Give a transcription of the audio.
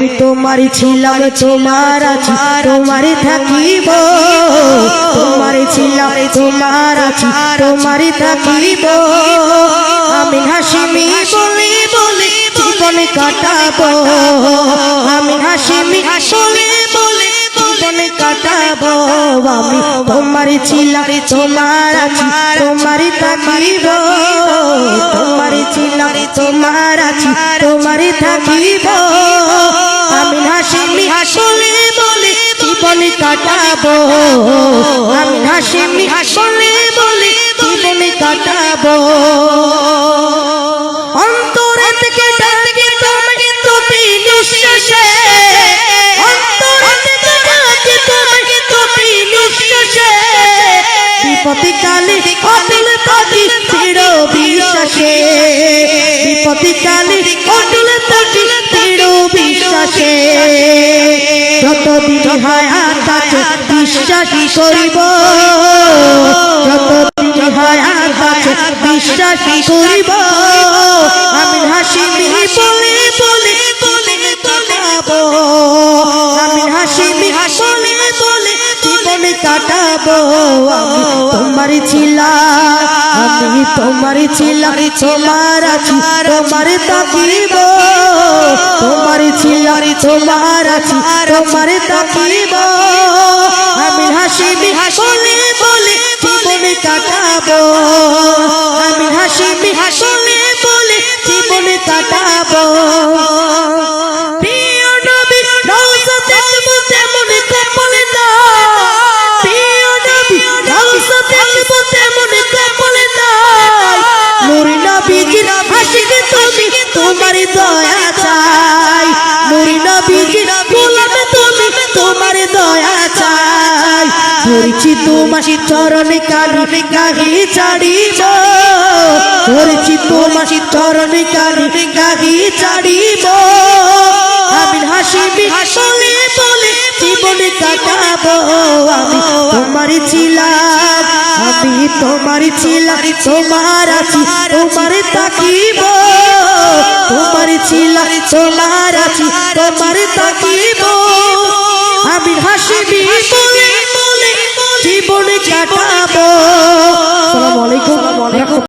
আমি তোমারই ছিলাম তোমার আছি তোমারই থাকিব তোমারই ছিলাম তোমার আছি তোমারই থাকিব আমি হাসিমি বলে বলে জীবন কাটাবো আমি হাসিমি বলে বলে জীবন কাটাবো আমি তোমারই ছিলাম তোমার আছি তোমারই থাকিব তোমারই ছিলাম তোমার আছি তোমারই থাকিব আমি হাসিমি বলে বলে জীবন কাটাবো আমি হাসিমি বলে বলে জীবন কাটাবো অন্তরে থেকে ডাকে তোমাকে তুমি নিঃশ্বাসে অন্তরে থেকে ডাকে তোমাকে তুমি নিঃশ্বাসে বিপদে কালে অটল থাকি দৃঢ় বিশ্বাসে বিপদে কালে অটল থাকি দৃঢ় বিশ্বাসে যতদিন হায়াত আছে বিশ্বাসী করিব যতদিন হায়াত আছে বিশ্বাসী করিব আমি হাসিমি বলে বলে বলে কাটাবো আমি হাসিমি বলে বলে জীবন কাটাবো আমি তোমারই ছিলাম আমি তোমারই ছিলাম তোমার আছি তোমার থাকিব তোমারই ছিলাম তোমার আছি তোমার থাকিব আমি হাসিমি বলে বলে জীবন কাটাবো আমি হাসিমি বলে বলে জীবন কাটাবো প্রিয় নবী রওজা দেখবো তেমন কপাল না প্রিয় নবী রওজা দেখবো তেমন কপাল না নূরে নবীজির হাসিকে তুমি তোমার দয়া চাই নূরে নবীজির গোলাম তুমি তোমার দয়া চাই ধরেছি তোমার চরণে কারণে গাহি ছাড়িব ধরেছি তোমার চরণে কারণে গাহি ছাড়িব আমি হাসিমি বলে বলে জীবন কাটাবো আমি তোমারই ছিলাম আমি তোমারই ছিলাম তোমার আছি তোমার থাকিব তোমারই ছিলাম তোমার আছি তোমার থাকিব আমি হাসিমি বলে বলে জীবন কাটাবো